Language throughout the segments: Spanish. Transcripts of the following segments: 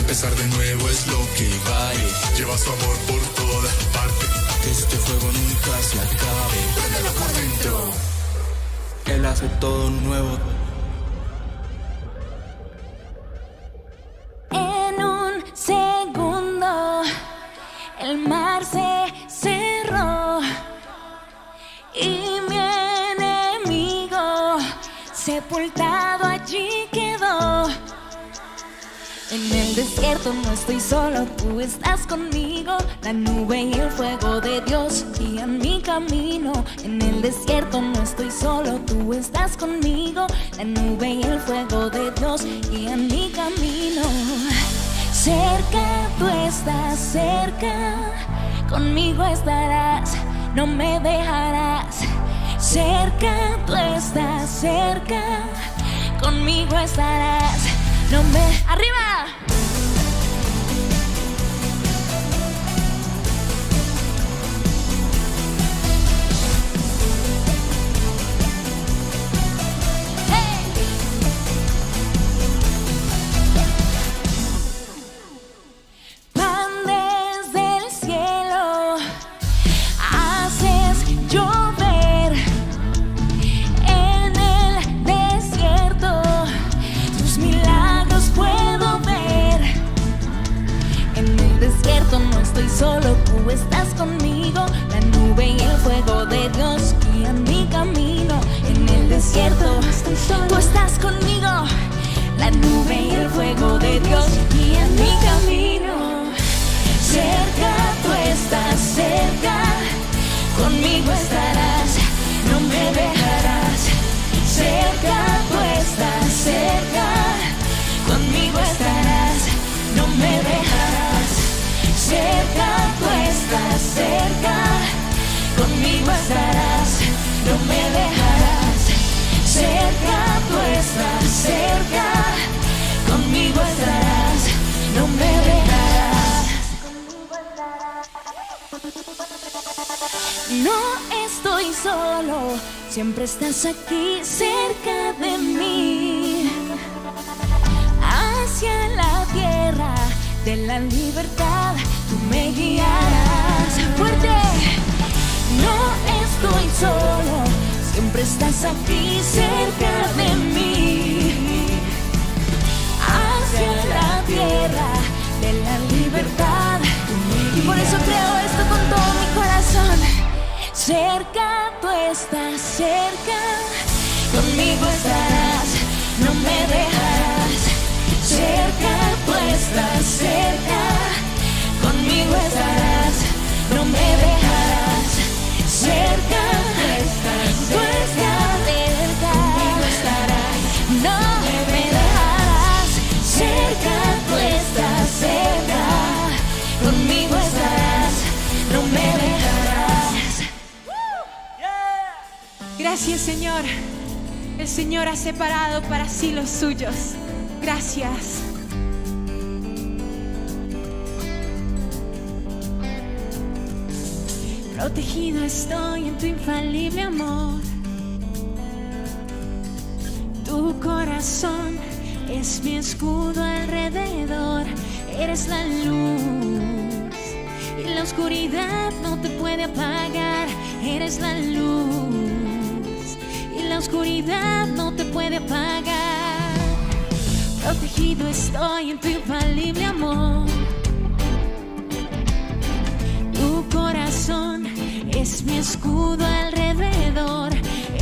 Empezar de nuevo es lo que vale. Lleva su amor por todas partes. Que este fuego nunca se acabe. Préndelo por dentro. Él hace todo nuevo. En un segundo el mar se cerró y mi enemigo sepultado allí quedó. En el desierto no estoy solo, tú estás conmigo. La nube y el fuego de Dios guían mi camino. En el desierto no estoy solo, tú estás conmigo. La nube y el fuego de Dios guían mi camino. Cerca, tú estás cerca, conmigo estarás, no me dejarás. Cerca, tú estás cerca, conmigo estarás, no me... ¡Arriba! Solo tú estás conmigo, la nube y el fuego de Dios guían mi camino. En el desierto estoy solo, tú estás conmigo, la nube y el fuego de Dios guían mi camino. Cerca, tú estás cerca, conmigo estarás, no me dejarás. Cerca, tú estás cerca, conmigo estarás, no me dejarás. Cerca, tú estás cerca, conmigo estarás, no me dejarás. Cerca, tú estás cerca, conmigo estarás, no me dejarás. No estoy solo, siempre estás aquí cerca de mí. Hacia la tierra de la libertad tú me guiarás. Fuerte. No estoy solo, siempre estás aquí cerca de mí. Hacia la tierra de la libertad. Y por eso creo esto con todo mi corazón. Cerca, tú estás cerca, conmigo estarás, no me dejarás. Cerca, tú estás cerca, conmigo estarás, no me dejarás. Cerca, tú estás cerca, conmigo estarás, no me dejarás. Cerca, tú estás cerca, conmigo estarás, no me dejarás. Gracias, Señor. El Señor ha separado para sí los suyos. Gracias. Protegido estoy en tu infalible amor. Tu corazón es mi escudo alrededor. Eres la luz y la oscuridad no te puede apagar. Eres la luz y la oscuridad no te puede apagar. Protegido estoy en tu infalible amor. Tu corazón es mi escudo alrededor.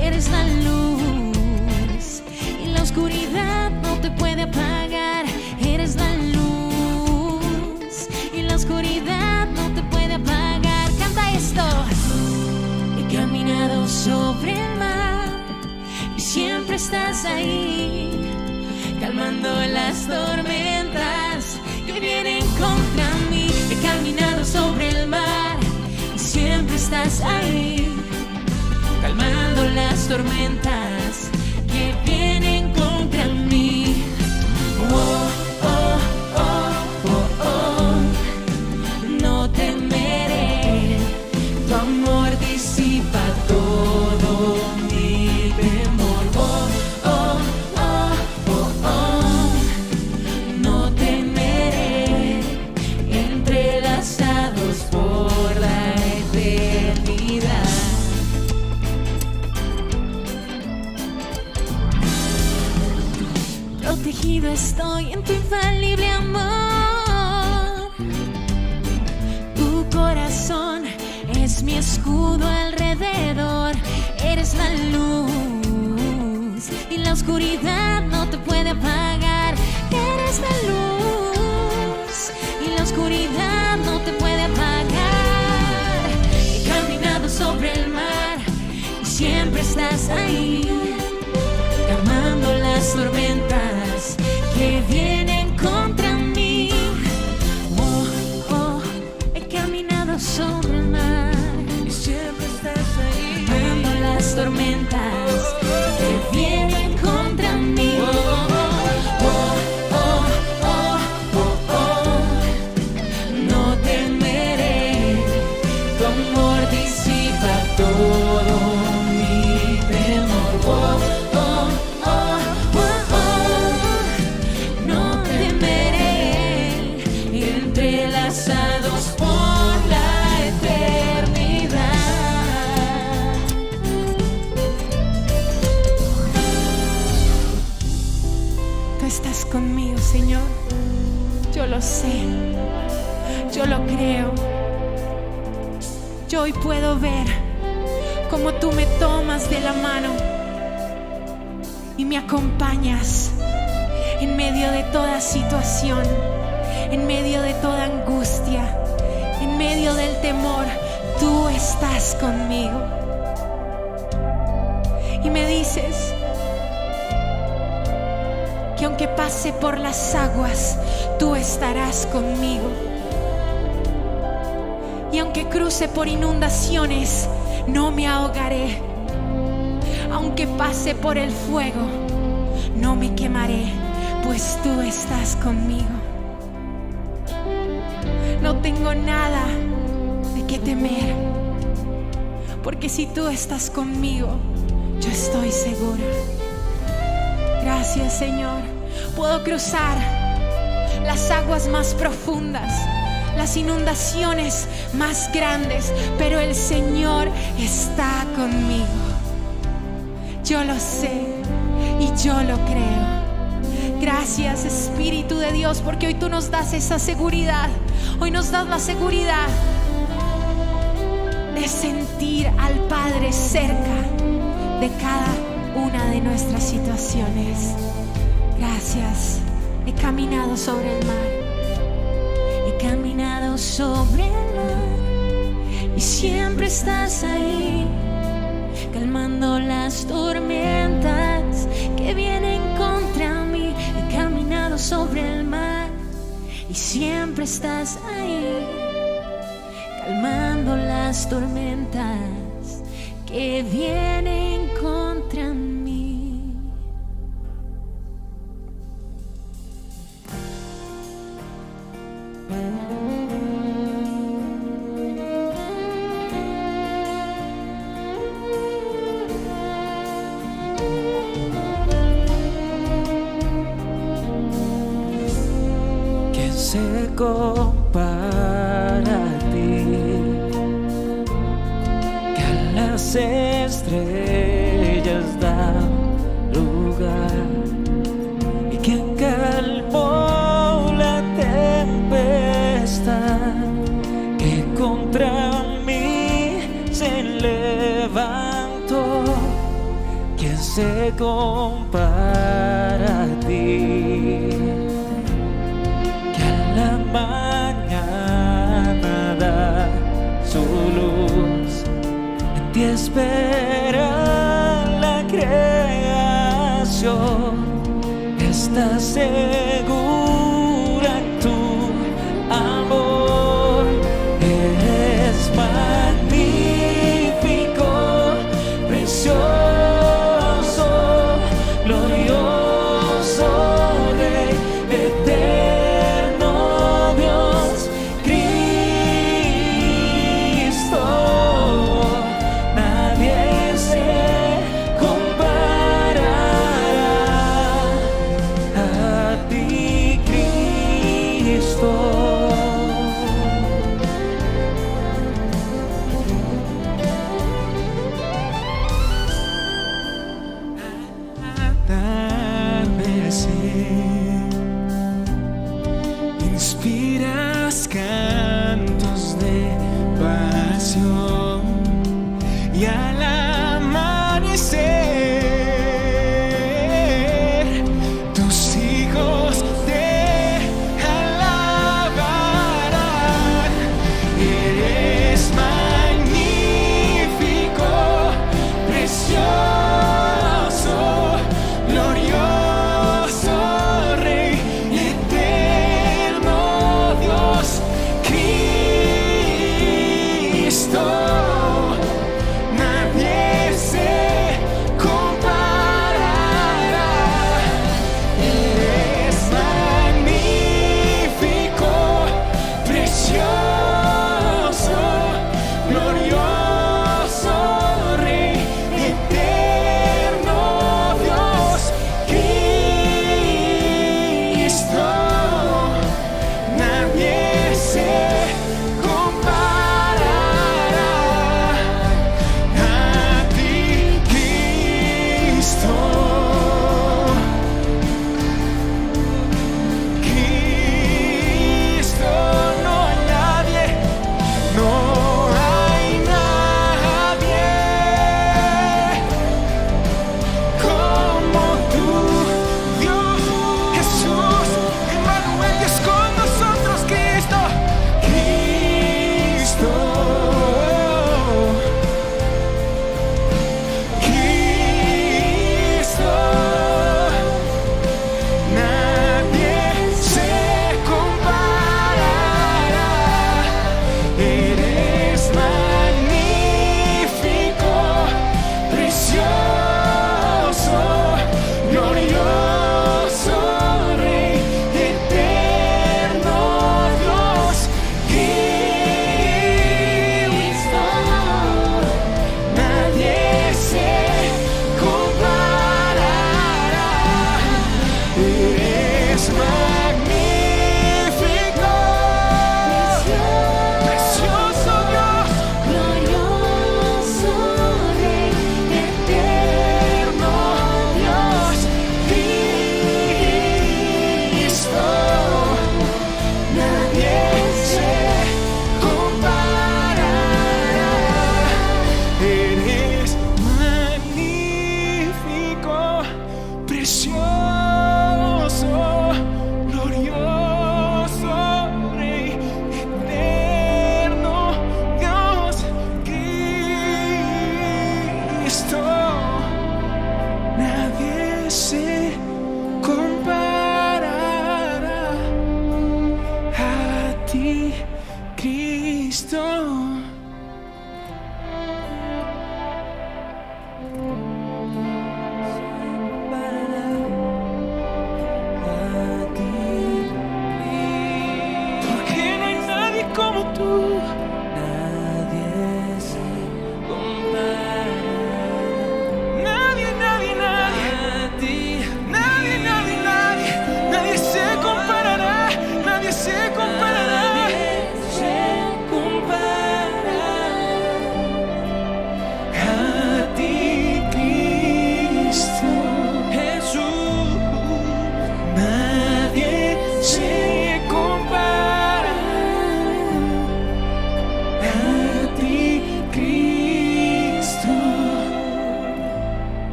Eres la luz y la oscuridad no te puede apagar. Eres la luz y la oscuridad no te puede apagar. Canta esto. He caminado sobre el mar y siempre estás ahí, calmando las tormentas que vienen contra mí. He caminado sobre el mar y siempre estás ahí, calmando las tormentas que vienen contra mí. Oh, oh, oh, oh, oh. No temeré, tu amor disipa todo mi temor. Oh, oh, oh, oh, oh. No temeré. estoy en tu infalible amor. Tu corazón es mi escudo alrededor. Eres la luz y la oscuridad no te puede apagar. Eres la luz y la oscuridad no te puede apagar. He caminado sobre el mar y siempre estás ahí, calmando las tormentas que vienen contra mí. Oh, oh, he caminado sobre el mar y siempre estás ahí, calmando las tormentas que vienen contra mí. Oh, oh, oh, oh, oh, oh. No temeré, tu amor disipa todo mi temor. Oh, oh, oh, oh, oh. No temeré, entrelazados por la eternidad. Tú estás conmigo, Señor. Yo lo sé, yo lo creo. Yo hoy puedo ver cómo tú me tomas de la mano y me acompañas en medio de toda situación, en medio de toda angustia, en medio del temor. Tú estás conmigo y me dices que aunque pase por las aguas, tú estarás conmigo. Y aunque cruce por inundaciones, no me ahogaré. Aunque pase por el fuego, no me quemaré, pues tú estás conmigo. No tengo nada de qué temer, porque si tú estás conmigo, yo estoy segura. Gracias, Señor. Puedo cruzar las aguas más profundas, las inundaciones más grandes, pero el Señor está conmigo. Yo lo sé y yo lo creo. Gracias, Espíritu de Dios, porque hoy tú nos das esa seguridad. Hoy nos das la seguridad de sentir al Padre cerca de cada una de nuestras situaciones. Gracias. He caminado sobre el mar. He caminado sobre el mar y siempre estás ahí, calmando las tormentas que vienen contra mí. He caminado sobre el mar y siempre estás ahí, calmando las tormentas que vienen contra mí. Se compara a ti, que a las estrellas da lugar y quien calmó la tempestad que contra mí se levantó. Quien se compara a ti, la mañana da su luz, en ti espera la creación, está segura en tu amor. Eres magnífico, precioso, glorioso, Rey eterno. Nadie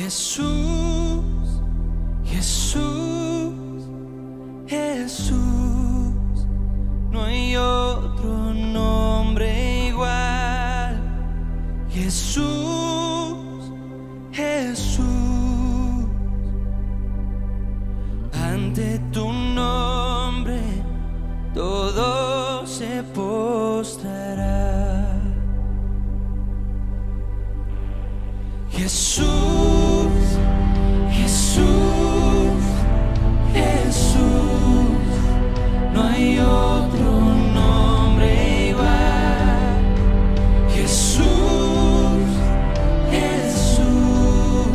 Jesús, Jesús, Jesús, no hay otro nombre igual. Jesús, Jesús, ante tu nombre todo se postrará. Jesús, Jesús, Jesús, no hay otro nombre igual. Jesús, Jesús,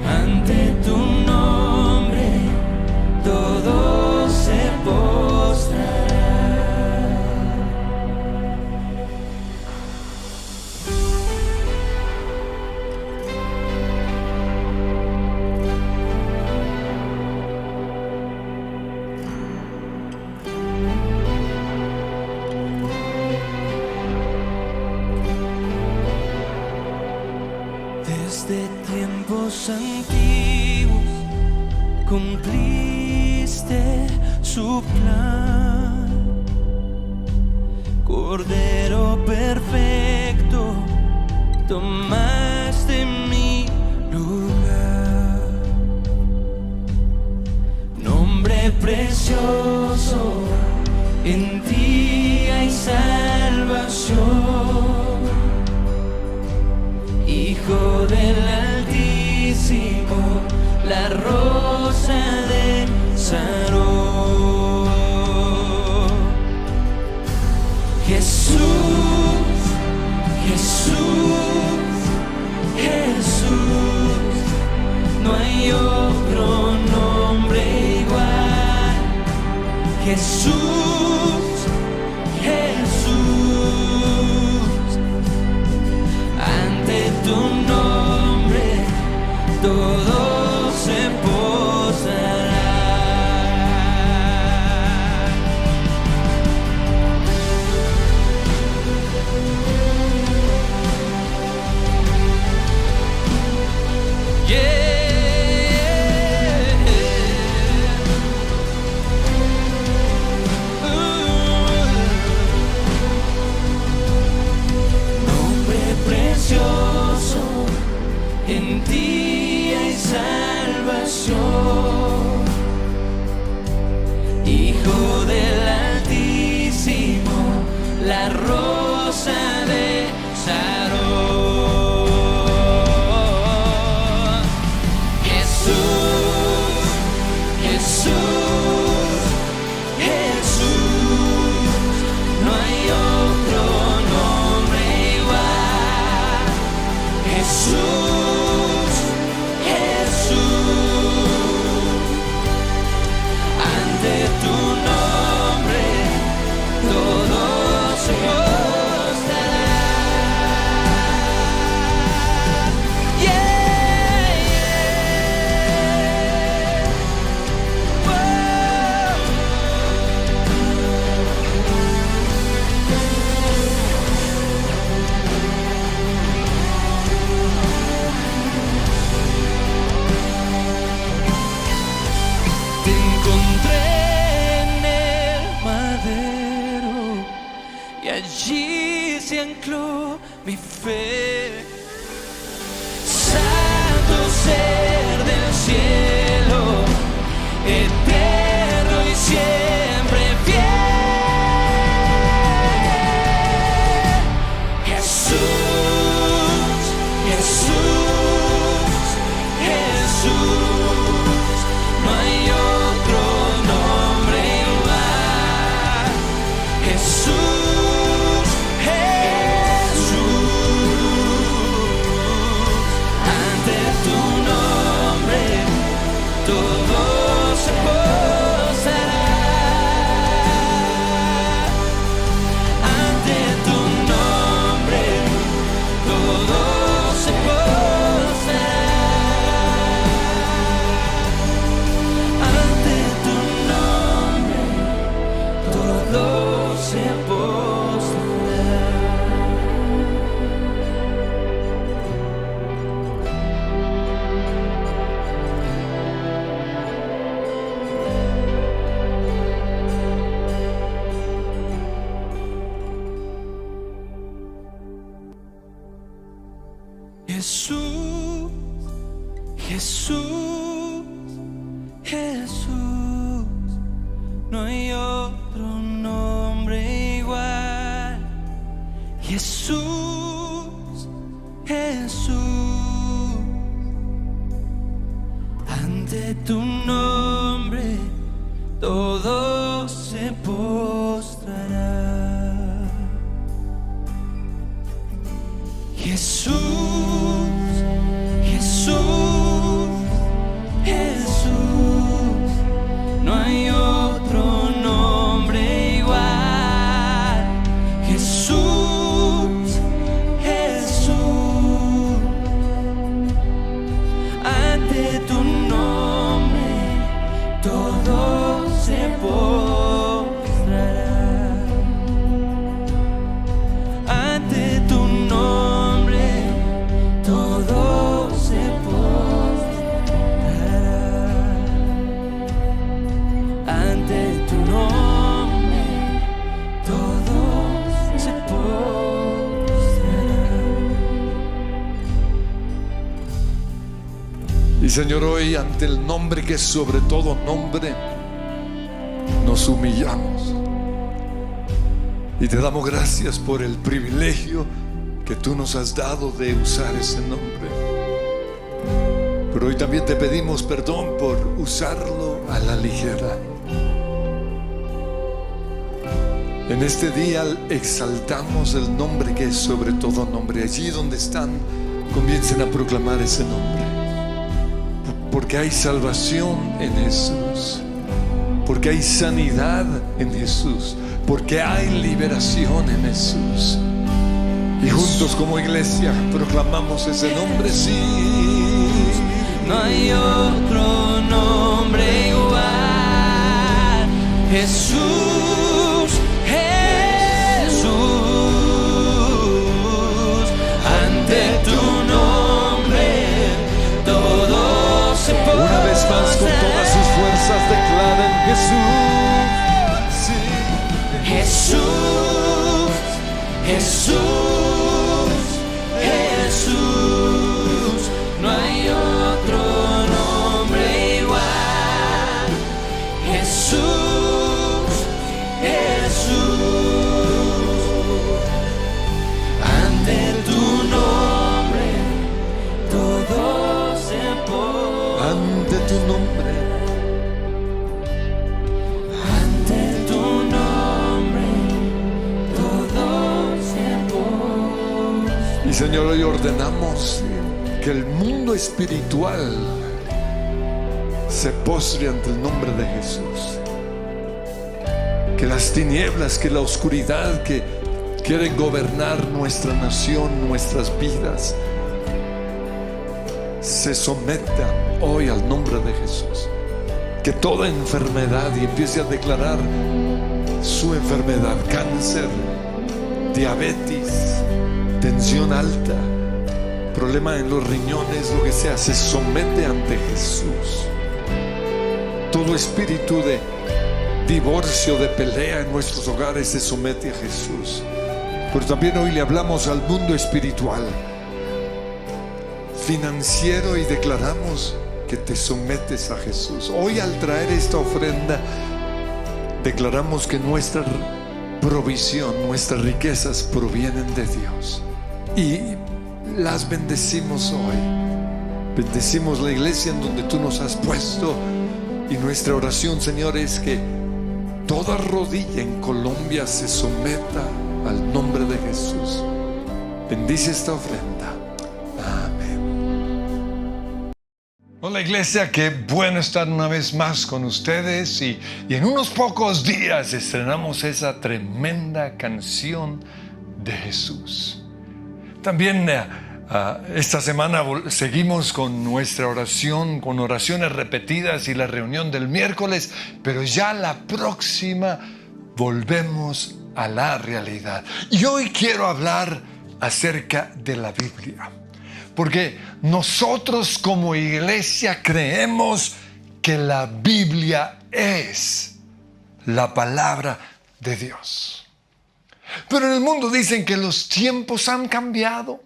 ante tu nombre todo se postrará. Desde tiempos antiguos cumpliste su plan. Cordero perfecto, tomaste mi lugar. Nombre precioso, en ti hay salvación. Hijo del Altísimo, la rosa de Sarón. Jesús, Jesús, Jesús, no hay otro nombre igual. Jesús, Jesús, ante tu nombre todo se postrará. Nombre precioso, en ti hay salvación. Hijo del Altísimo, la rosa de Sarón. Jesús, Jesús, Jesús, no hay otro nombre igual. Jesús, Jesús, ante tu nombre todo se postrará. Te encontré en el madero y allí se ancló mi fe. Santo ser del cielo, eterno y siempre fiel. Jesús, Jesús, Jesús, no hay otro nombre igual. Jesús, Jesús, Jesús, Jesús, no hay otro nombre igual. Jesús, Jesús, ante tu nombre todo se postrará. Jesús, Jesús, Jesús, no hay otro nombre igual. Jesús, Jesús, ante tu nombre todo se postrará. Ante tu nombre todo se postrará. Ante tu nombre todo se postrará. Y Señor, hoy ante el nombre que es sobre todo nombre, nos humillamos y te damos gracias por el privilegio que tú nos has dado de usar ese nombre. Pero hoy también te pedimos perdón por usarlo a la ligera. En este día exaltamos el nombre que es sobre todo nombre. Allí donde están, comiencen a proclamar ese nombre. Porque hay salvación en Jesús. Porque hay sanidad en Jesús. Porque hay liberación en Jesús. Y juntos como iglesia proclamamos ese nombre, sí. No hay otro nombre igual. Jesús, Jesús, ante tu nombre todo se postrará. Una vez más con todas sus fuerzas declaren Jesús, sí. Jesús, Jesús, Jesús, no hay otro nombre igual. Jesús, Jesús, ante tu nombre todo se postrará. Ante tu nombre. Ante tu nombre todo se postrará. Y Señor, hoy ordenamos que el mundo espiritual se postre ante el nombre de Jesús. Que las tinieblas, que la oscuridad que quieren gobernar nuestra nación, nuestras vidas, se sometan hoy al nombre de Jesús. Que toda enfermedad, y empiece a declarar su enfermedad: cáncer, diabetes, tensión alta, problema en los riñones, lo que sea, se somete ante Jesús. Todo espíritu de divorcio, de pelea en nuestros hogares se somete a Jesús. Pero también hoy le hablamos al mundo espiritual, financiero, y declaramos que te sometes a Jesús. Hoy al traer esta ofrenda declaramos que nuestra provisión, nuestras riquezas provienen de Dios y las bendecimos hoy. Bendecimos la iglesia en donde tú nos has puesto, y nuestra oración, Señor, es que toda rodilla en Colombia se someta al nombre de Jesús. Bendice esta ofrenda. Amén. Hola iglesia, qué bueno estar una vez más con ustedes, y en unos pocos días estrenamos esa tremenda canción de Jesús. También esta semana seguimos con nuestra oración, con oraciones repetidas y la reunión del miércoles, pero ya la próxima volvemos a la realidad. Y hoy quiero hablar acerca de la Biblia, porque nosotros como iglesia creemos que la Biblia es la palabra de Dios. Pero en el mundo dicen que los tiempos han cambiado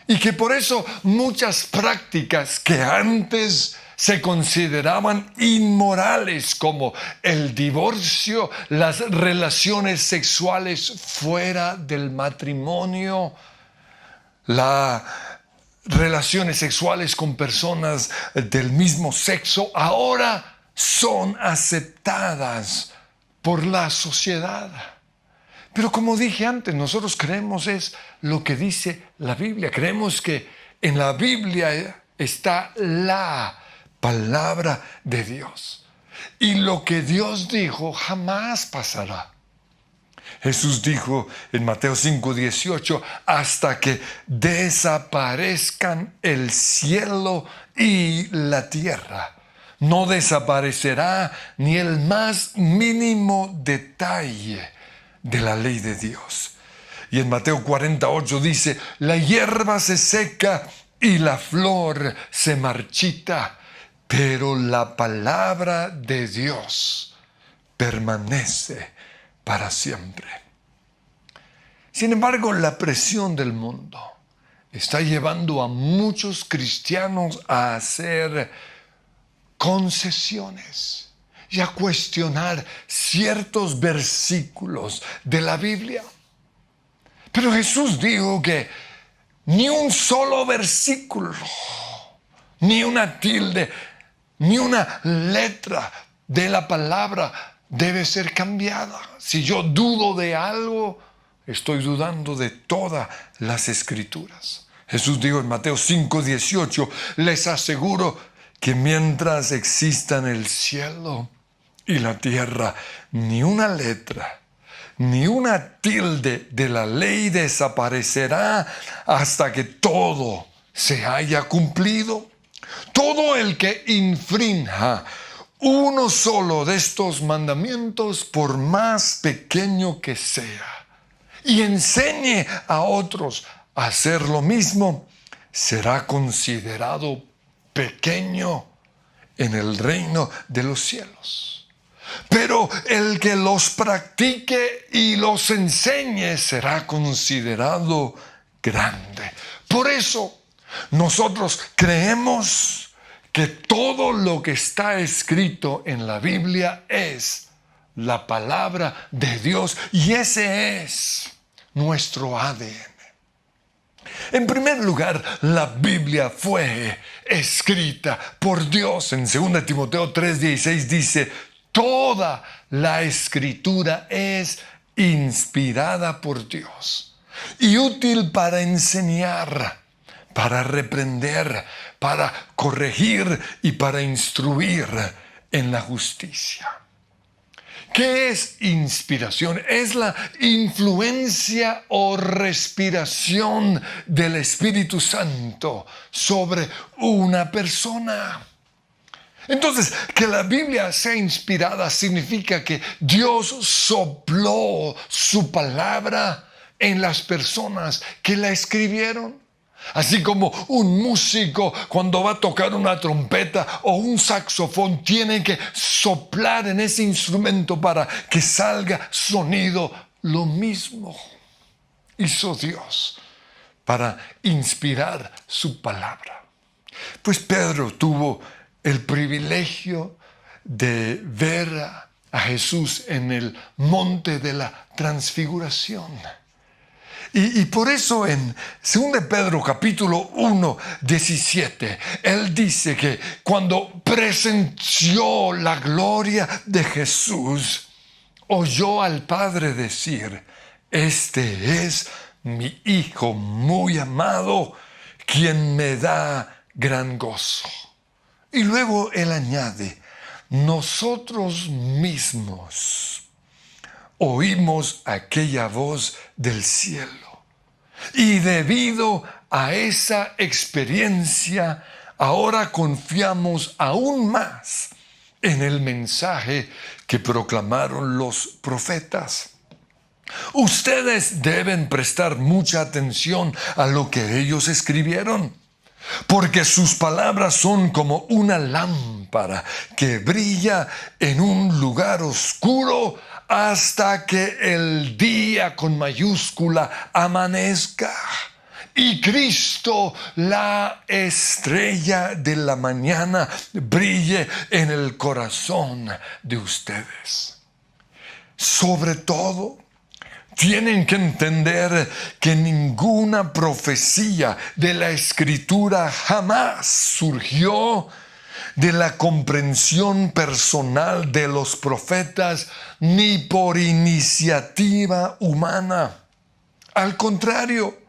Y que por eso muchas prácticas que antes se consideraban inmorales, como el divorcio, las relaciones sexuales fuera del matrimonio, las relaciones sexuales con personas del mismo sexo, ahora son aceptadas por la sociedad. Pero como dije antes, nosotros creemos es lo que dice la Biblia. Creemos que en la Biblia está la palabra de Dios. Y lo que Dios dijo jamás pasará. Jesús dijo en Mateo 5:18, hasta que desaparezcan el cielo y la tierra, no desaparecerá ni el más mínimo detalle de la ley de Dios. Y en Mateo 48 dice, la hierba se seca y la flor se marchita, pero la palabra de Dios permanece para siempre. Sin embargo, la presión del mundo está llevando a muchos cristianos a hacer concesiones y a cuestionar ciertos versículos de la Biblia. Pero Jesús dijo que ni un solo versículo, ni una tilde, ni una letra de la palabra debe ser cambiada. Si yo dudo de algo, estoy dudando de todas las Escrituras. Jesús dijo en Mateo 5:18, les aseguro que mientras existan el cielo y la tierra, ni una letra, ni una tilde de la ley desaparecerá hasta que todo se haya cumplido. Todo el que infrinja uno solo de estos mandamientos, por más pequeño que sea, y enseñe a otros a hacer lo mismo, será considerado pequeño en el reino de los cielos. Pero el que los practique y los enseñe será considerado grande. Por eso nosotros creemos que todo lo que está escrito en la Biblia es la palabra de Dios, y ese es nuestro ADN. En primer lugar, la Biblia fue escrita por Dios. En 2 Timoteo 3:16 dice, toda la Escritura es inspirada por Dios y útil para enseñar, para reprender, para corregir y para instruir en la justicia. ¿Qué es inspiración? Es la influencia o respiración del Espíritu Santo sobre una persona. Entonces, que la Biblia sea inspirada significa que Dios sopló su palabra en las personas que la escribieron. Así como un músico cuando va a tocar una trompeta o un saxofón tiene que soplar en ese instrumento para que salga sonido, lo mismo hizo Dios para inspirar su palabra. Pues Pedro tuvo el privilegio de ver a Jesús en el monte de la transfiguración. Y por eso en 2 Pedro capítulo 1:17, él dice que cuando presenció la gloria de Jesús, oyó al Padre decir, este es mi Hijo muy amado, quien me da gran gozo. Y luego él añade, nosotros mismos oímos aquella voz del cielo. Y debido a esa experiencia, ahora confiamos aún más en el mensaje que proclamaron los profetas. Ustedes deben prestar mucha atención a lo que ellos escribieron, porque sus palabras son como una lámpara que brilla en un lugar oscuro hasta que el día con mayúscula amanezca. y Cristo, la estrella de la mañana, brille en el corazón de ustedes. Sobre todo, tienen que entender que ninguna profecía de la Escritura jamás surgió de la comprensión personal de los profetas ni por iniciativa humana. Al contrario,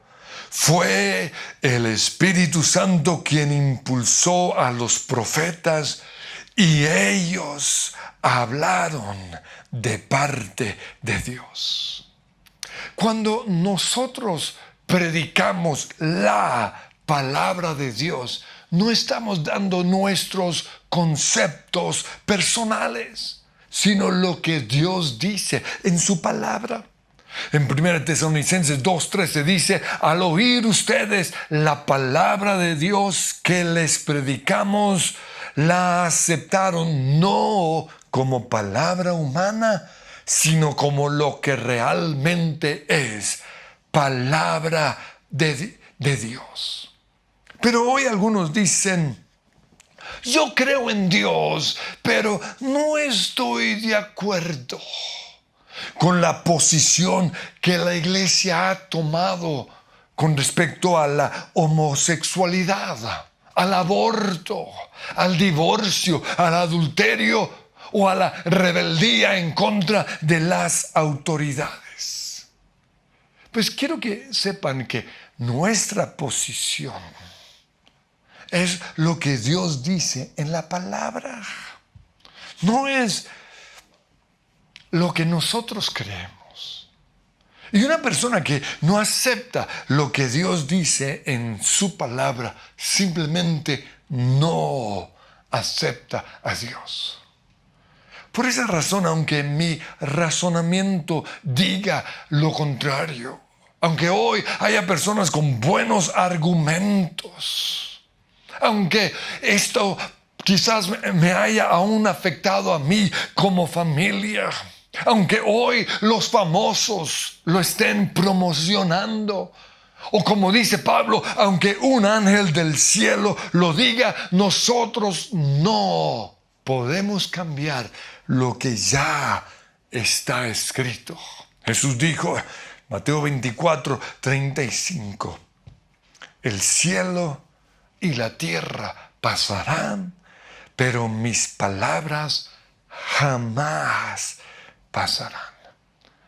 fue el Espíritu Santo quien impulsó a los profetas y ellos hablaron de parte de Dios. Cuando nosotros predicamos la palabra de Dios, no estamos dando nuestros conceptos personales, sino lo que Dios dice en su palabra. En 1 Tesalonicenses 2:13 dice: al oír ustedes la palabra de Dios que les predicamos, la aceptaron no como palabra humana, sino como lo que realmente es, palabra de Dios. Pero hoy algunos dicen: yo creo en Dios, pero no estoy de acuerdo con la posición que la iglesia ha tomado con respecto a la homosexualidad, al aborto, al divorcio, al adulterio o a la rebeldía en contra de las autoridades. Pues quiero que sepan que nuestra posición es lo que Dios dice en la palabra. No es lo que nosotros creemos. Y una persona que no acepta lo que Dios dice en su palabra, simplemente no acepta a Dios. Por esa razón, aunque mi razonamiento diga lo contrario, aunque hoy haya personas con buenos argumentos, aunque esto quizás me haya aún afectado a mí como familia, aunque hoy los famosos lo estén promocionando, o como dice Pablo, aunque un ángel del cielo lo diga, nosotros no podemos cambiar lo que ya está escrito. Jesús dijo, Mateo 24:35, el cielo y la tierra pasarán, pero mis palabras jamás pasarán.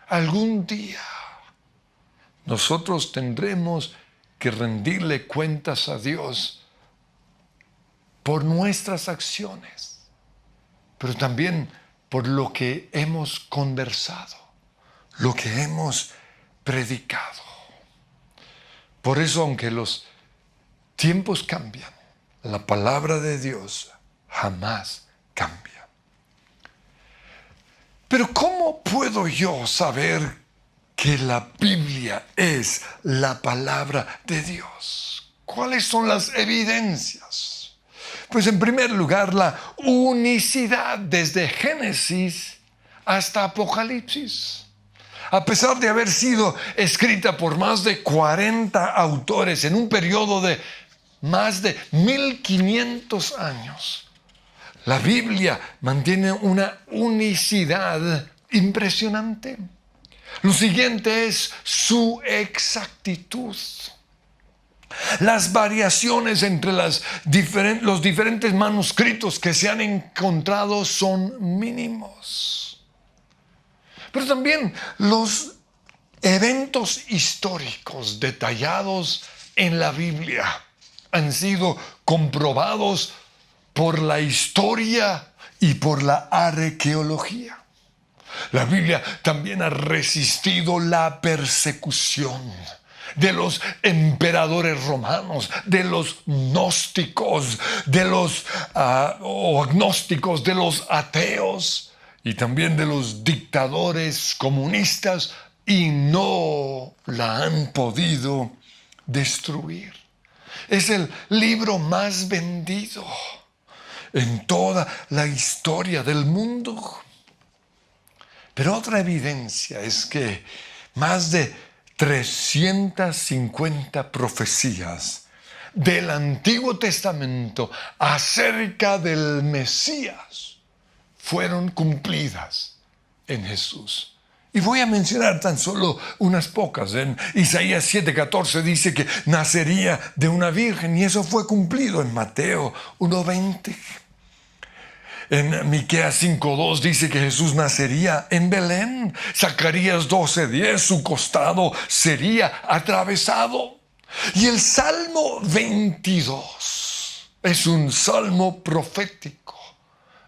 Algún día nosotros tendremos que rendirle cuentas a Dios por nuestras acciones, pero también por lo que hemos conversado, lo que hemos predicado. Por eso, aunque los tiempos cambian, la palabra de Dios jamás cambia. Pero ¿cómo puedo yo saber que la Biblia es la palabra de Dios? ¿Cuáles son las evidencias? Pues en primer lugar, la unicidad desde Génesis hasta Apocalipsis. A pesar de haber sido escrita por más de 40 autores en un periodo de más de 1500 años, la Biblia mantiene una unicidad impresionante. Lo siguiente es su exactitud. Las variaciones entre los diferentes manuscritos que se han encontrado son mínimos. Pero también los eventos históricos detallados en la Biblia han sido comprobados por la historia y por la arqueología. La Biblia también ha resistido la persecución de los emperadores romanos, de los gnósticos, de los agnósticos, de los ateos y también de los dictadores comunistas, y no la han podido destruir. Es el libro más vendido en toda la historia del mundo. Pero otra evidencia es que más de 350 profecías del Antiguo Testamento acerca del Mesías fueron cumplidas en Jesús. Y voy a mencionar tan solo unas pocas. En Isaías 7:14 dice que nacería de una virgen, y eso fue cumplido en Mateo 1:20. En Miqueas 5:2 dice que Jesús nacería en Belén. Zacarías 12:10, su costado sería atravesado. Y el Salmo 22 es un salmo profético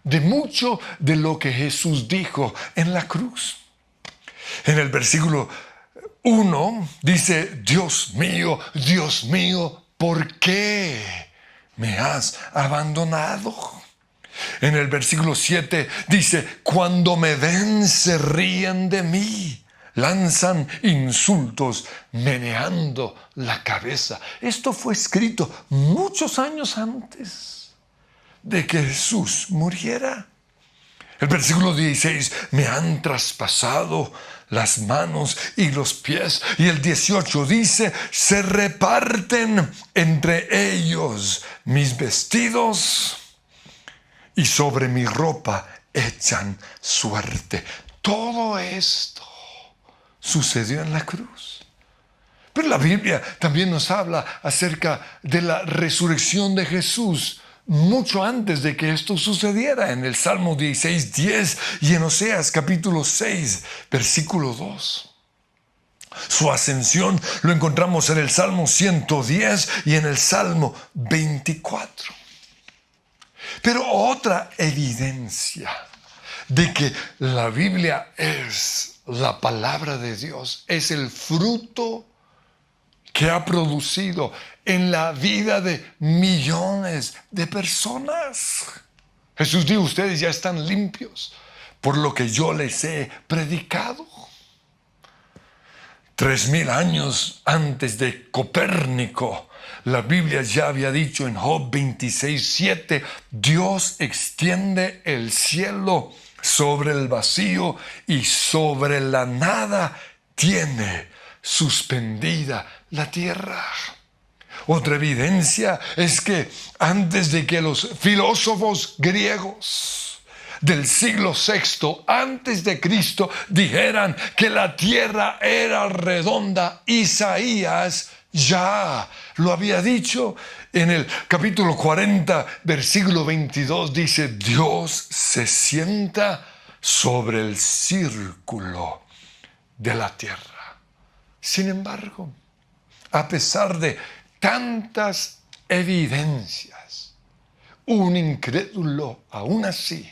de mucho de lo que Jesús dijo en la cruz. En el versículo 1 dice: Dios mío, ¿por qué me has abandonado? En el versículo 7 dice: cuando me ven se ríen de mí, lanzan insultos meneando la cabeza. Esto fue escrito muchos años antes de que Jesús muriera. El versículo 16: me han traspasado las manos y los pies. Y el 18 dice: se reparten entre ellos mis vestidos y sobre mi ropa echan suerte. Todo esto sucedió en la cruz. Pero la Biblia también nos habla acerca de la resurrección de Jesús mucho antes de que esto sucediera, en el Salmo 16:10 y en Oseas capítulo 6, versículo 2. Su ascensión lo encontramos en el Salmo 110 y en el Salmo 24. Pero otra evidencia de que la Biblia es la palabra de Dios es el fruto que ha producido en la vida de millones de personas. Jesús dijo: ustedes ya están limpios por lo que yo les he predicado. 3000 años antes de Copérnico, la Biblia ya había dicho en Job 26:7: Dios extiende el cielo sobre el vacío y sobre la nada tiene suspendida la tierra. Otra evidencia es que antes de que los filósofos griegos del siglo VI antes de Cristo dijeran que la tierra era redonda, Isaías ya lo había dicho. En el capítulo 40, versículo 22 dice: Dios se sienta sobre el círculo de la tierra. Sin embargo, a pesar de tantas evidencias, un incrédulo aún así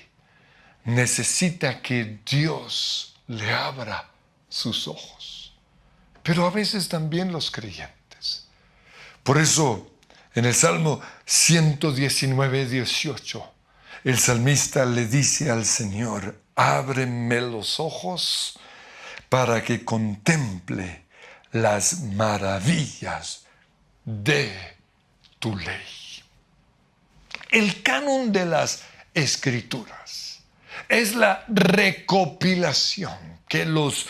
necesita que Dios le abra sus ojos. Pero a veces también los creyentes. Por eso, en el Salmo 119:18, el salmista le dice al Señor: ábreme los ojos para que contemple las maravillas de tu ley. El canon de las Escrituras es la recopilación que los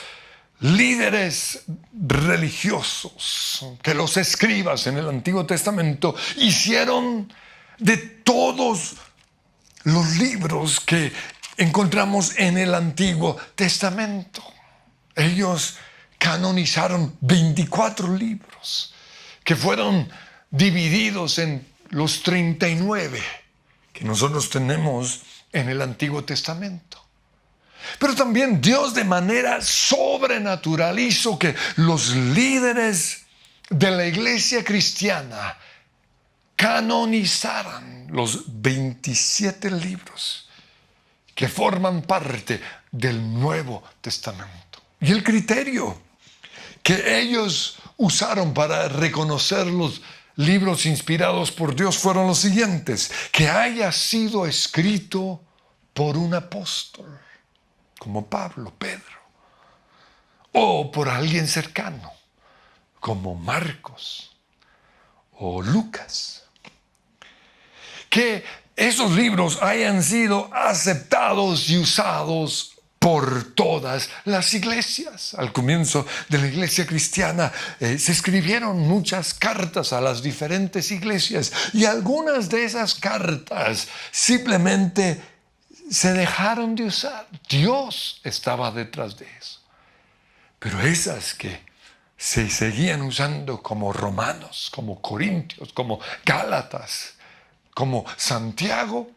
líderes religiosos, que los escribas en el Antiguo Testamento hicieron de todos los libros que encontramos en el Antiguo Testamento. Ellos canonizaron 24 libros que fueron divididos en los 39 que nosotros tenemos en el Antiguo Testamento. Pero también Dios, de manera sobrenatural, hizo que los líderes de la iglesia cristiana canonizaran los 27 libros que forman parte del Nuevo Testamento. Y el criterio que ellos usaron para reconocer los libros inspirados por Dios fueron los siguientes: que haya sido escrito por un apóstol, como Pablo, Pedro, o por alguien cercano, como Marcos o Lucas. Que esos libros hayan sido aceptados y usados por todas las iglesias. Al comienzo de la iglesia cristiana se escribieron muchas cartas a las diferentes iglesias y algunas de esas cartas simplemente se dejaron de usar. Dios estaba detrás de eso. Pero esas que se seguían usando como Romanos, como Corintios, como Gálatas, como Santiago,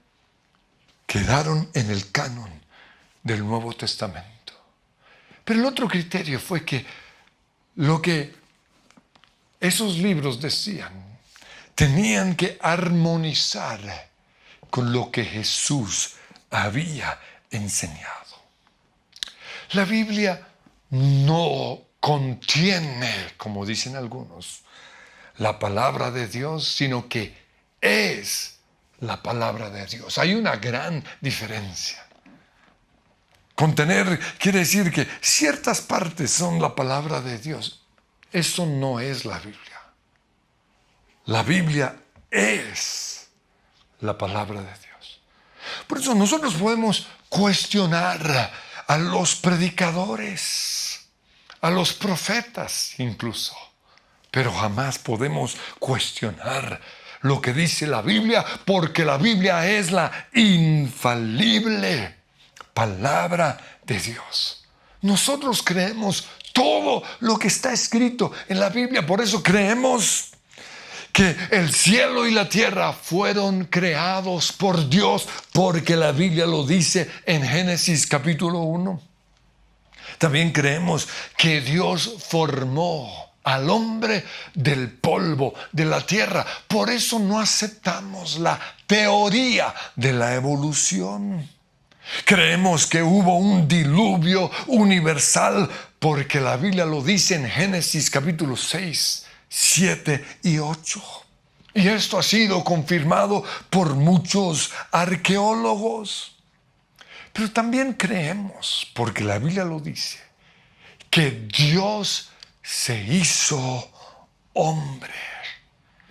quedaron en el canon del Nuevo Testamento. Pero el otro criterio fue que lo que esos libros decían tenían que armonizar con lo que Jesús había enseñado. La Biblia no contiene, como dicen algunos, la palabra de Dios, sino que es la palabra de Dios. Hay una gran diferencia. Contener quiere decir que ciertas partes son la palabra de Dios. Eso no es la Biblia. La Biblia es la palabra de Dios. Por eso nosotros podemos cuestionar a los predicadores, a los profetas incluso, pero jamás podemos cuestionar lo que dice la Biblia, porque la Biblia es la infalible palabra de Dios. Nosotros creemos todo lo que está escrito en la Biblia, por eso creemos que el cielo y la tierra fueron creados por Dios, porque la Biblia lo dice en Génesis capítulo 1. También creemos que Dios formó al hombre del polvo de la tierra. Por eso no aceptamos la teoría de la evolución. Creemos que hubo un diluvio universal, porque la Biblia lo dice en Génesis capítulo 6, 7 y 8. Y esto ha sido confirmado por muchos arqueólogos. Pero también creemos, porque la Biblia lo dice, que Dios se hizo hombre.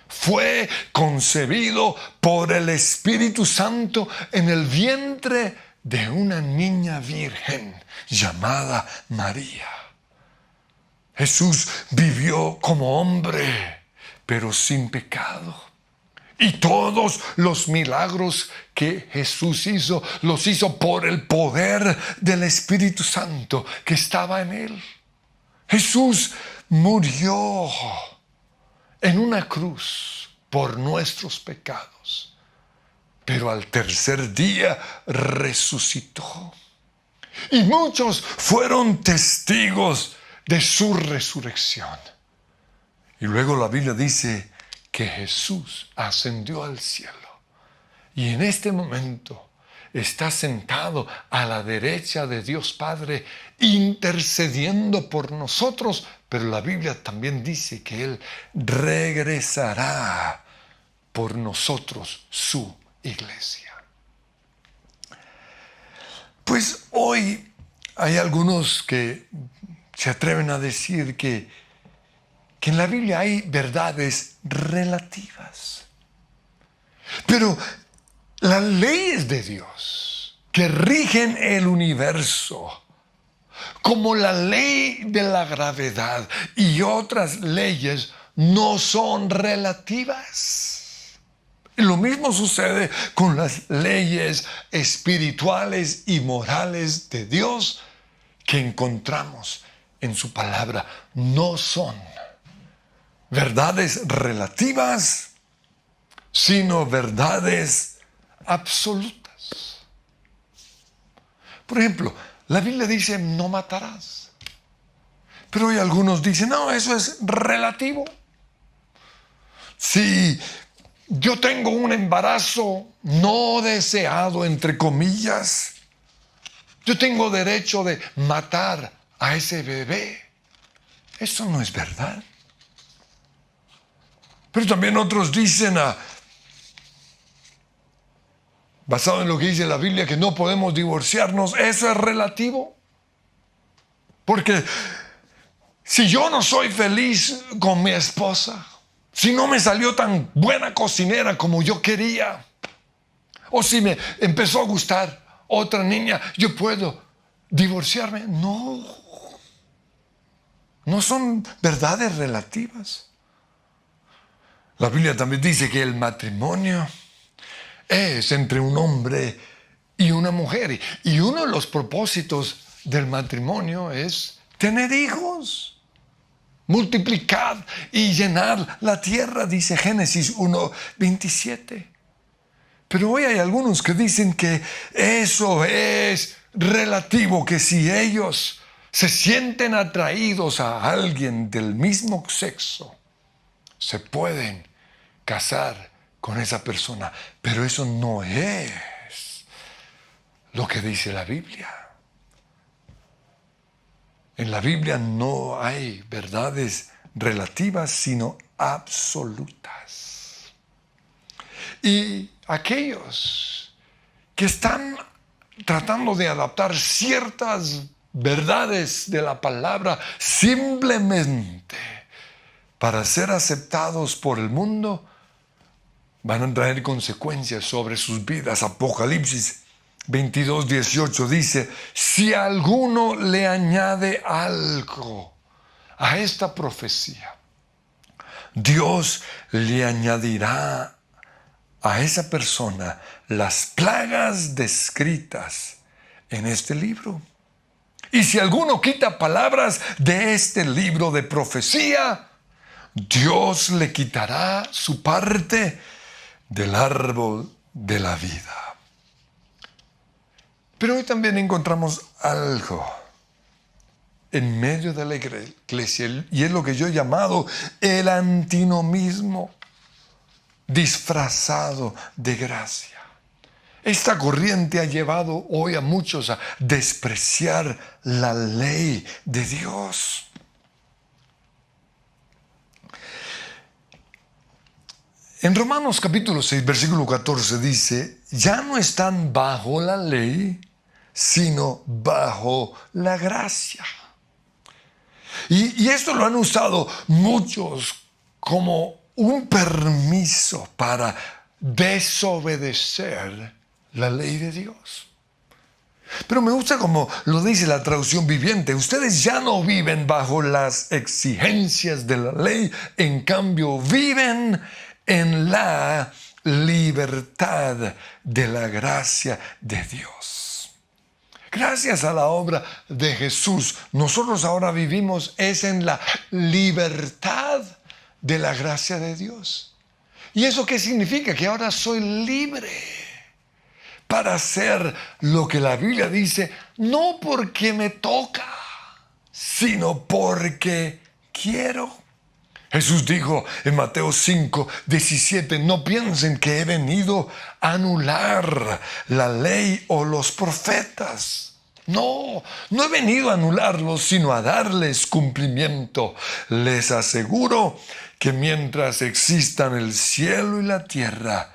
Fue concebido por el Espíritu Santo en el vientre de una niña virgen llamada María. Jesús vivió como hombre, pero sin pecado. Y todos los milagros que Jesús hizo, los hizo por el poder del Espíritu Santo que estaba en él. Jesús murió en una cruz por nuestros pecados, pero al tercer día resucitó. Y muchos fueron testigos de su resurrección. Y luego la Biblia dice que Jesús ascendió al cielo y en este momento está sentado a la derecha de Dios Padre, intercediendo por nosotros, pero la Biblia también dice que Él regresará por nosotros, su iglesia. Pues hoy hay algunos que se atreven a decir que en la Biblia hay verdades relativas. Pero las leyes de Dios que rigen el universo, como la ley de la gravedad y otras leyes, no son relativas. Y lo mismo sucede con las leyes espirituales y morales de Dios que encontramos en su palabra. No son verdades relativas, sino verdades absolutas. Por ejemplo, la Biblia dice no matarás, pero hoy algunos dicen no, eso es relativo. Si yo tengo un embarazo no deseado, entre comillas, yo tengo derecho de matar a ese bebé. Eso no es verdad. Pero también otros dicen, basado en lo que dice la Biblia, que no podemos divorciarnos. Eso es relativo. Porque si yo no soy feliz con mi esposa, si no me salió tan buena cocinera como yo quería, o si me empezó a gustar otra niña, yo puedo divorciarme. No. No son verdades relativas. La Biblia también dice que el matrimonio es entre un hombre y una mujer. Y uno de los propósitos del matrimonio es tener hijos, multiplicar y llenar la tierra, dice Génesis 1:27. Pero hoy hay algunos que dicen que eso es relativo, que si ellos se sienten atraídos a alguien del mismo sexo, se pueden casar con esa persona. Pero eso no es lo que dice la Biblia. En la Biblia no hay verdades relativas, sino absolutas. Y aquellos que están tratando de adaptar ciertas verdades de la palabra simplemente para ser aceptados por el mundo, van a traer consecuencias sobre sus vidas. Apocalipsis 22:18 dice: si alguno le añade algo a esta profecía, Dios le añadirá a esa persona las plagas descritas en este libro. Y si alguno quita palabras de este libro de profecía, Dios le quitará su parte del árbol de la vida. Pero hoy también encontramos algo en medio de la iglesia, y es lo que yo he llamado el antinomismo disfrazado de gracia. Esta corriente ha llevado hoy a muchos a despreciar la ley de Dios. En Romanos capítulo 6, versículo 14 dice: ya no están bajo la ley, sino bajo la gracia. Y esto lo han usado muchos como un permiso para desobedecer la ley de Dios. Pero me gusta como lo dice la traducción viviente: ustedes ya no viven bajo las exigencias de la ley, en cambio viven en la libertad de la gracia de Dios. Gracias a la obra de Jesús, nosotros ahora vivimos en la libertad de la gracia de Dios. ¿Y eso qué significa? Que ahora soy libre para hacer lo que la Biblia dice, no porque me toca, sino porque quiero. Jesús dijo en Mateo 5:17, no piensen que he venido a anular la ley o los profetas. No he venido a anularlos, sino a darles cumplimiento. Les aseguro que mientras existan el cielo y la tierra,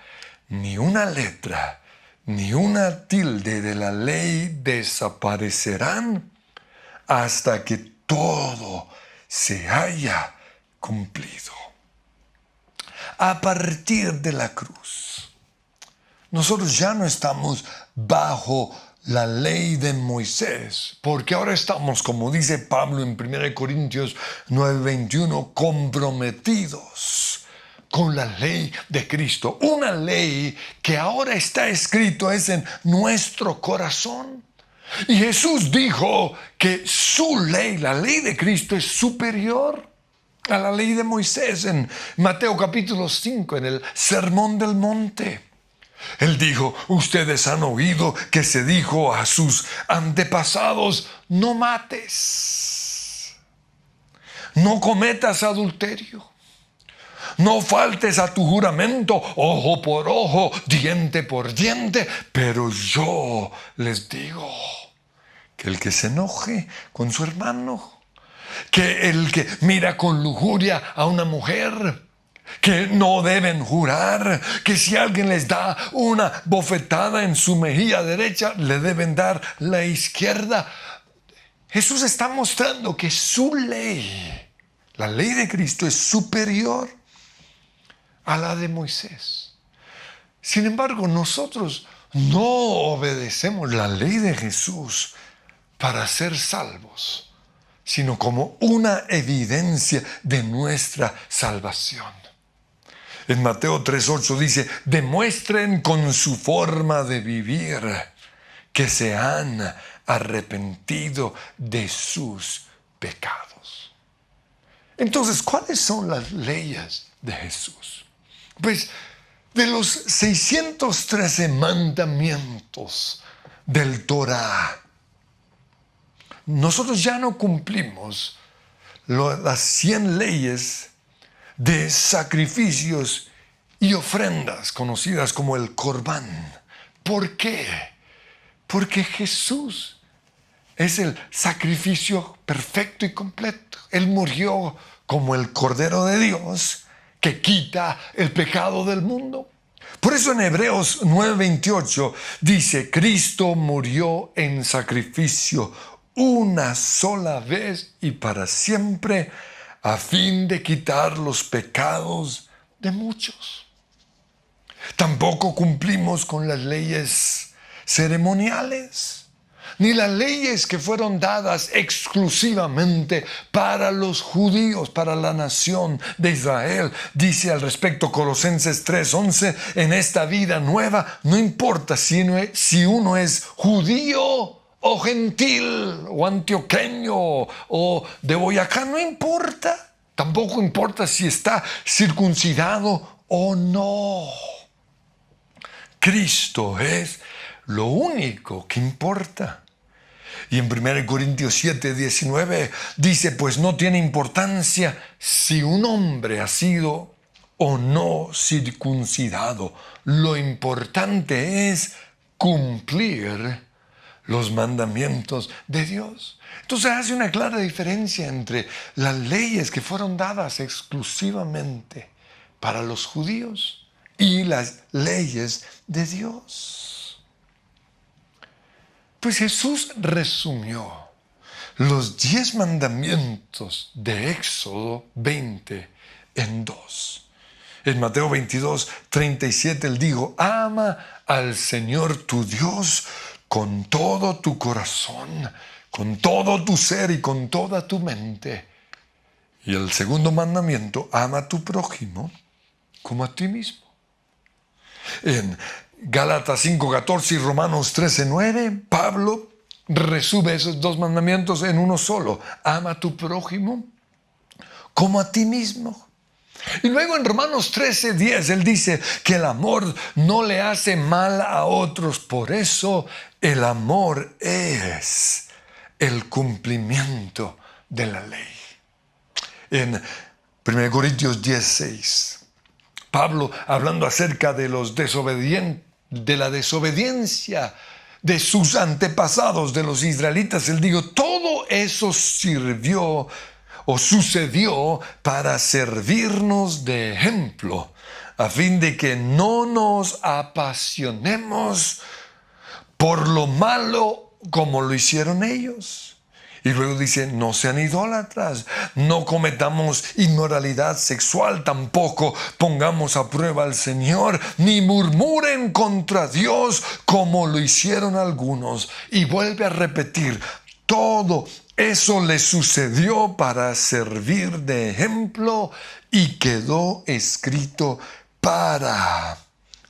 ni una letra, ni una tilde de la ley desaparecerán hasta que todo se haya cumplido. A partir de la cruz, nosotros ya no estamos bajo la ley de Moisés, porque ahora estamos, como dice Pablo en 1 Corintios 9:21, comprometidos con la ley de Cristo. Una ley que ahora está escrito es en nuestro corazón. Y Jesús dijo que su ley, la ley de Cristo, es superior a la ley de Moisés en Mateo capítulo 5, en el Sermón del Monte. Él dijo: ustedes han oído que se dijo a sus antepasados, no mates, no cometas adulterio, no faltes a tu juramento, ojo por ojo, diente por diente. Pero yo les digo que el que se enoje con su hermano, que el que mira con lujuria a una mujer, que no deben jurar, que si alguien les da una bofetada en su mejilla derecha, le deben dar la izquierda. Jesús está mostrando que su ley, la ley de Cristo, es superior a la de Moisés. Sin embargo, nosotros no obedecemos la ley de Jesús para ser salvos, sino como una evidencia de nuestra salvación. En Mateo 3:8 dice, demuestren con su forma de vivir que se han arrepentido de sus pecados. Entonces, ¿cuáles son las leyes de Jesús? Pues, de los 613 mandamientos del Torá, nosotros ya no cumplimos las 100 leyes de sacrificios y ofrendas conocidas como el Corbán. ¿Por qué? Porque Jesús es el sacrificio perfecto y completo. Él murió como el Cordero de Dios que quita el pecado del mundo. Por eso en Hebreos 9:28 dice, Cristo murió en sacrificio una sola vez y para siempre, a fin de quitar los pecados de muchos. Tampoco cumplimos con las leyes ceremoniales, ni las leyes que fueron dadas exclusivamente para los judíos, para la nación de Israel. Dice al respecto Colosenses 3:11, en esta vida nueva no importa si uno es judío o gentil, o antioqueño, o de Boyacá, no importa. Tampoco importa si está circuncidado o no. Cristo es lo único que importa. Y en 1 Corintios 7:19 dice, pues no tiene importancia si un hombre ha sido o no circuncidado. Lo importante es cumplir los mandamientos de Dios. Entonces hace una clara diferencia entre las leyes que fueron dadas exclusivamente para los judíos y las leyes de Dios. Pues Jesús resumió los 10 mandamientos de Éxodo 20 en 2. En Mateo 22:37 él dijo, ama al Señor tu Dios con todo tu corazón, con todo tu ser y con toda tu mente. Y el segundo mandamiento, ama a tu prójimo como a ti mismo. En Gálatas 5:14 y Romanos 13:9, Pablo resume esos 2 mandamientos en uno solo. Ama a tu prójimo como a ti mismo. Y luego en Romanos 13:10 él dice que el amor no le hace mal a otros. Por eso el amor es el cumplimiento de la ley. En 1 Corintios 10:6, Pablo, hablando acerca de los de la desobediencia de sus antepasados, de los israelitas, él dijo, todo eso sirvió o sucedió para servirnos de ejemplo, a fin de que no nos apasionemos por lo malo como lo hicieron ellos. Y luego dice, no sean idólatras, no cometamos inmoralidad sexual, tampoco pongamos a prueba al Señor, ni murmuren contra Dios como lo hicieron algunos. Y vuelve a repetir, todo eso le sucedió para servir de ejemplo y quedó escrito para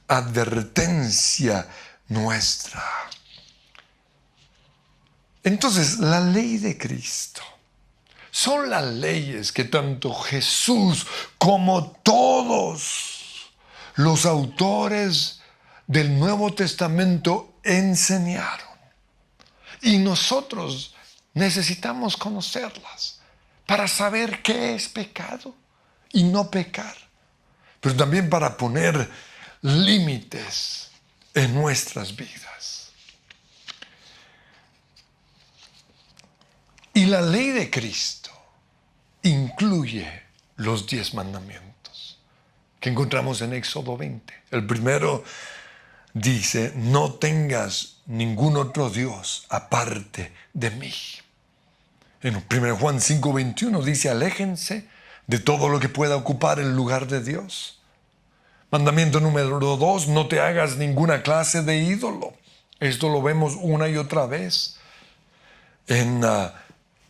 advertencia nuestra. Entonces, la ley de Cristo son las leyes que tanto Jesús como todos los autores del Nuevo Testamento enseñaron. Y nosotros necesitamos conocerlas para saber qué es pecado y no pecar, pero también para poner límites en nuestras vidas. Y la ley de Cristo incluye los 10 mandamientos que encontramos en Éxodo 20. El primero dice, no tengas ningún otro Dios aparte de mí. En 1 Juan 5:21 dice, aléjense de todo lo que pueda ocupar el lugar de Dios. Mandamiento número 2, no te hagas ninguna clase de ídolo. Esto lo vemos una y otra vez. en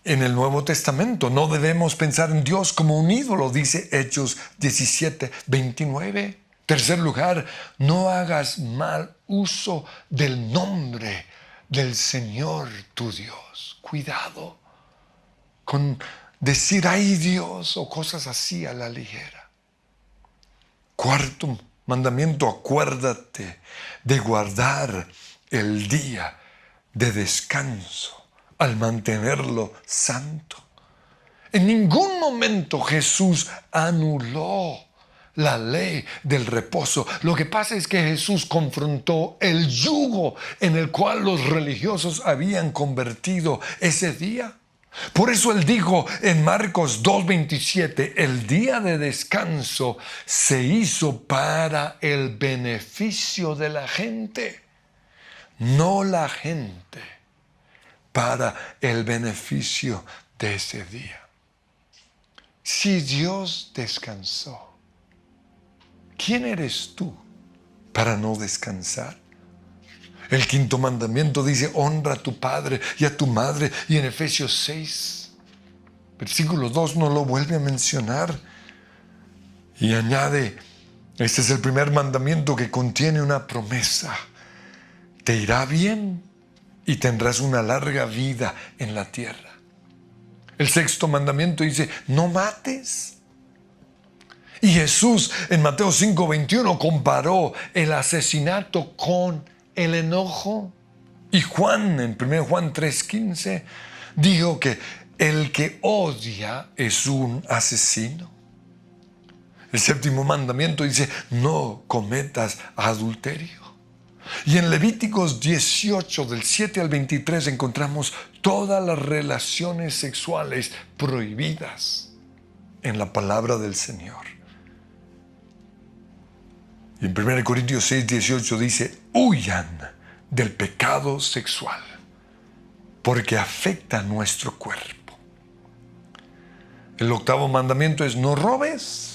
el Nuevo Testamento. No debemos pensar en Dios como un ídolo, dice Hechos 17:29. Tercer lugar, no hagas mal uso del nombre del Señor tu Dios. Cuidado con decir ay Dios o cosas así a la ligera. Cuarto mandamiento, acuérdate de guardar el día de descanso al mantenerlo santo. En ningún momento Jesús anuló la ley del reposo. Lo que pasa es que Jesús confrontó el yugo en el cual los religiosos habían convertido ese día. Por eso él dijo en Marcos 2:27, el día de descanso se hizo para el beneficio de la gente, no la gente para el beneficio de ese día. Si Dios descansó, ¿quién eres tú para no descansar? El quinto mandamiento dice, honra a tu padre y a tu madre. Y en Efesios 6, versículo 2, no lo vuelve a mencionar. Y añade, este es el primer mandamiento que contiene una promesa. Te irá bien y tendrás una larga vida en la tierra. El sexto mandamiento dice, no mates. Y Jesús en Mateo 5:21 comparó el asesinato con el enojo. Y Juan, en 1 Juan 3:15, dijo que el que odia es un asesino. El séptimo mandamiento dice, no cometas adulterio. Y en Levíticos 18, del 7 al 23, encontramos todas las relaciones sexuales prohibidas en la palabra del Señor. Y en 1 Corintios 6:18 dice, huyan del pecado sexual, porque afecta a nuestro cuerpo. El octavo mandamiento es, no robes.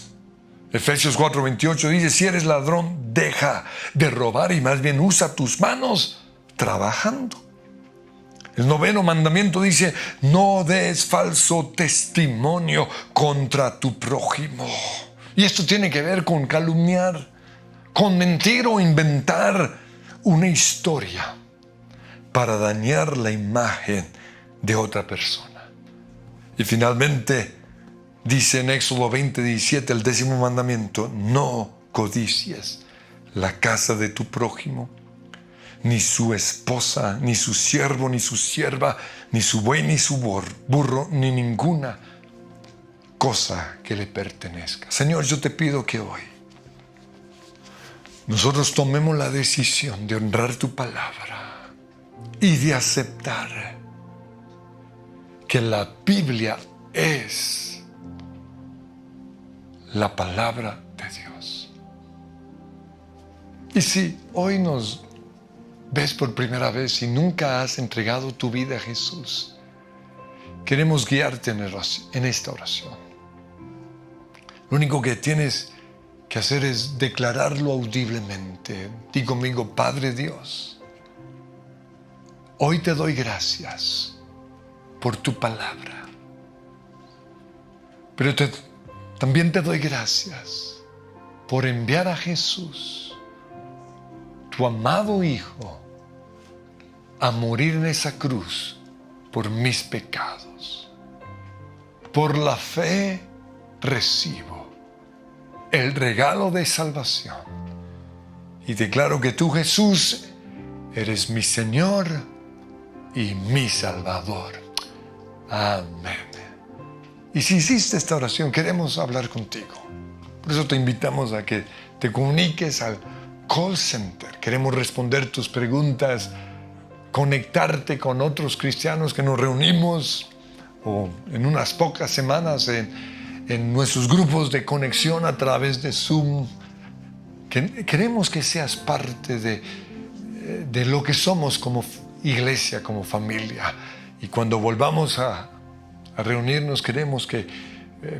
Efesios 4:28 dice, si eres ladrón, deja de robar y más bien usa tus manos trabajando. El noveno mandamiento dice, no des falso testimonio contra tu prójimo. Y esto tiene que ver con calumniar, con mentir o inventar una historia para dañar la imagen de otra persona. Y finalmente dice en Éxodo 20:17, el 10º mandamiento, no codicies la casa de tu prójimo, ni su esposa, ni su siervo, ni su sierva, ni su buey, ni su burro, ni ninguna cosa que le pertenezca. Señor, yo te pido que hoy nosotros tomemos la decisión de honrar tu palabra y de aceptar que la Biblia es la palabra de Dios. Y si hoy nos ves por primera vez y nunca has entregado tu vida a Jesús, queremos guiarte en esta oración. Lo único que tienes que hacer es declararlo audiblemente. Di conmigo, Padre Dios, hoy te doy gracias por tu palabra, pero también te doy gracias por enviar a Jesús, tu amado Hijo, a morir en esa cruz por mis pecados. Por la fe recibo el regalo de salvación y declaro que tú, Jesús, eres mi Señor y mi Salvador. Amén. Y si hiciste esta oración, queremos hablar contigo. Por eso te invitamos a que te comuniques al call center. Queremos responder tus preguntas, conectarte con otros cristianos que nos reunimos o en unas pocas semanas en nuestros grupos de conexión a través de Zoom. Queremos que seas parte de lo que somos como iglesia, como familia. Y cuando volvamos a reunirnos, queremos que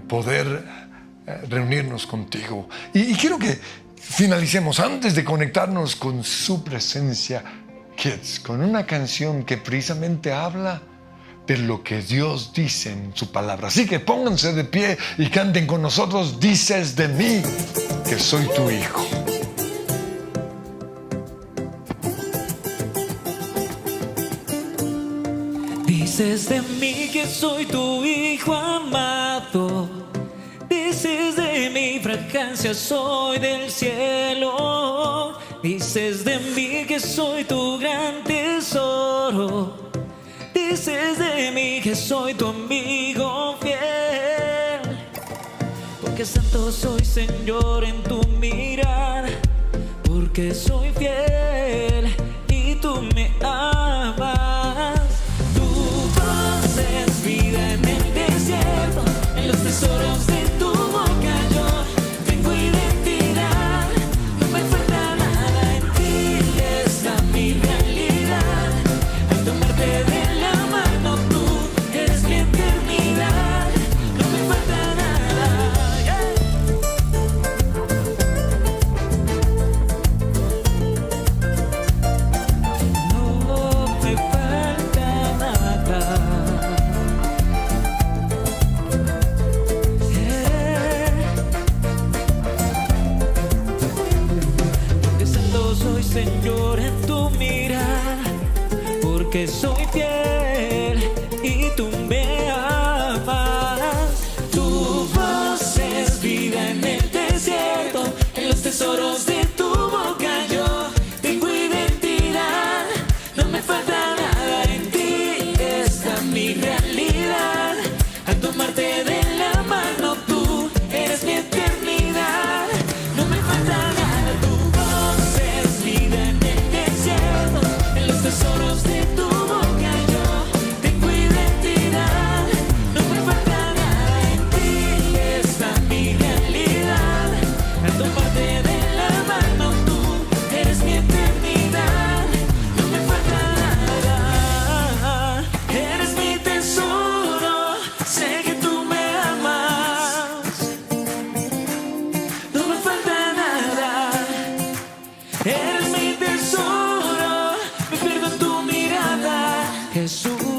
poder reunirnos contigo. Y quiero que finalicemos, antes de conectarnos con su presencia, Kids, con una canción que precisamente habla de lo que Dios dice en su palabra. Así que pónganse de pie y canten con nosotros. Dices de mí que soy tu hijo. Dices de mí que soy tu hijo amado. Dices de mi fragancia soy del cielo. Dices de mí que soy tu gran tesoro. Dices de mí que soy tu amigo fiel. Porque santo soy, Señor, en tu mirar. Porque soy fiel y tú me amas. Tu voz es vida en el desierto. En los tesoros de tu boca yo tengo identidad. No me falta nada, en ti está mi realidad. Al tomarte de la mano tú eres mi eternidad. No me falta nada, yeah. No me falta nada. Porque santo soy, Señor, en tu mirar. Porque soy fiel y tú me amas. Tu voz es vida en el desierto. En los tesoros de tu boca yo tengo identidad. No me falta nada, en ti está mi realidad. Al tomarte de la mano tú eres mi eternidad. No me falta nada, tu voz es vida en el desierto. En los tesoros de tu boca yo tengo identidad. No me falta nada, en ti está mi realidad. Al tomarte de la mano tú eres mi eternidad. No me falta nada, eres mi tesoro. Sé que tú me amas. No me falta nada, eres mi tesoro. Me pierdo en tu mirada, Jesús.